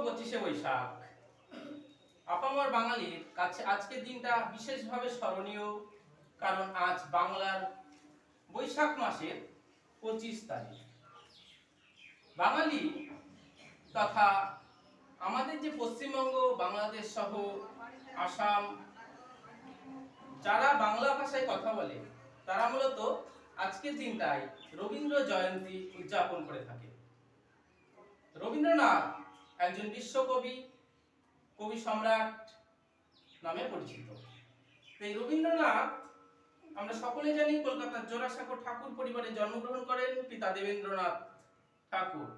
25শে বৈশাখ আপামর বাঙালির কাছে আজকের দিনটা বিশেষভাবে স্মরণীয়, কারণ আজ বাংলার বৈশাখ মাসের 25 তারিখ। বাঙালি তথা আমাদের যে পশ্চিমবঙ্গ, বাংলাদেশ সহ আসাম, যারা বাংলা ভাষায় কথা বলে তারা মূলত আজকের দিনটায় রবীন্দ্র জয়ন্তী উদযাপন করে থাকে। রবীন্দ্রনাথ একজন বিশ্বকবি, কবি সম্রাট নামে পরিচিত। এই রবীন্দ্রনাথ আমরা সকলে জানি কলকাতার জোড়াসাঁকো ঠাকুর পরিবারে জন্মগ্রহণ করেন পিতা দেবেন্দ্রনাথ ঠাকুর।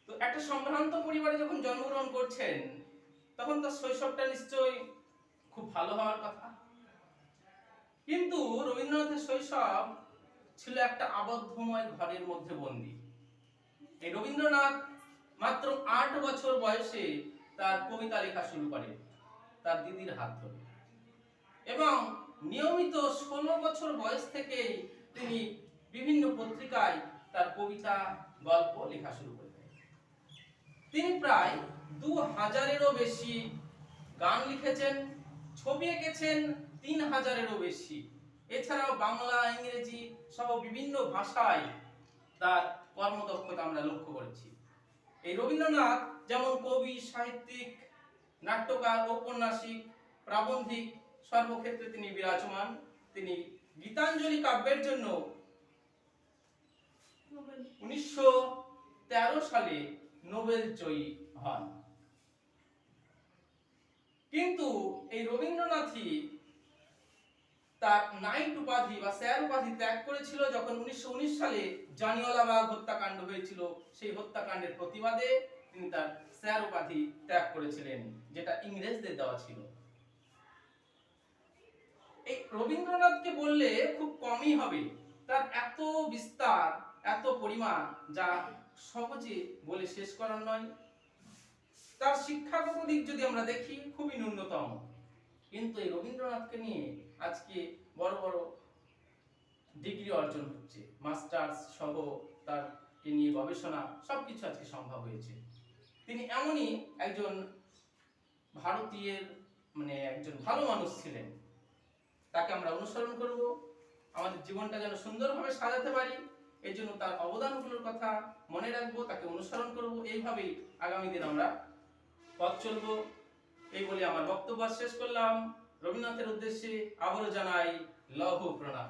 তো একটা সম্ভ্রান্ত পরিবারে যখন জন্মগ্রহণ করছেন তখন তার শৈশবটা নিশ্চয়ই খুব ভালো হওয়ার কথা, কিন্তু রবীন্দ্রনাথের শৈশব ছিল একটা আবদ্ধময় ঘরের মধ্যে বন্দী। এই রবীন্দ্রনাথ মাত্র 8 বছর বয়সে তার কবিতা লেখা শুরু করেন তার দিদির হাত ধরে, এবং নিয়মিত 16 বছর বয়স থেকে তিনি বিভিন্ন পত্রিকায় তার কবিতা গল্প লেখা শুরু করেন। তিনি প্রায় 2000-এরও বেশি গান লিখেছেন, ছবি এঁকেছেন 3000-এরও বেশি। এছাড়াও বাংলা, ইংরেজি সহ বিভিন্ন ভাষায় তার কর্মদক্ষতা আমরা লক্ষ্য করেছি। এই রবীন্দ্রনাথ যেমন কবি, সাহিত্যিক, নাট্যকার, ঔপন্যাসিক, প্রাবন্ধিক সর্বক্ষেত্রে তিনি বিরাজমান। তিনি গীতাঞ্জলি কাব্যের জন্য 1913 সালে নোবেল জয়ী হন। কিন্তু এই রবীন্দ্রনাথই তার নাইট উপাধি বা স্যার উপাধি ত্যাগ করেছিল যখন 1919 সালে জালিয়ানওয়ালাবাগ হত্যাকাণ্ড হয়েছিল। সেই হত্যাকাণ্ডের প্রতিবাদে তিনি তার স্যার উপাধি ত্যাগ করেছিলেন, যেটা ইংরেজদের দেওয়া ছিল। এই রবীন্দ্রনাথকে বললে খুব কমই হবে, তার এত বিস্তার, এত পরিমাণ যা সহজে বলে শেষ করার নয়। তার শিক্ষাগত দিক যদি আমরা দেখি খুবই ন্যূনতম, কিন্তু এই রবীন্দ্রনাথকে নিয়ে আজকে বড় বড় ডিগ্রি অর্জন হচ্ছে, মাস্টার্স সহ তারকে নিয়ে গবেষণা সবকিছু আজকে সম্ভব হয়েছে। তিনি এমনই একজন ভারতীয়ের একজন ভালো মানুষ ছিলেন। তাকে আমরা অনুসরণ করব, আমাদের জীবনটা যেন সুন্দরভাবে সাজাতে পারি, এই জন্য তার অবদানগুলোর কথা মনে রাখবো, তাকে অনুসরণ করব, এইভাবেই আগামী দিন আমরা পথ চলবো। এই বলে আমার বক্তব্য শেষ করলাম। রবীন্দ্রনাথের উদ্দেশ্যে আবারও জানাই লৌহ প্রণাম।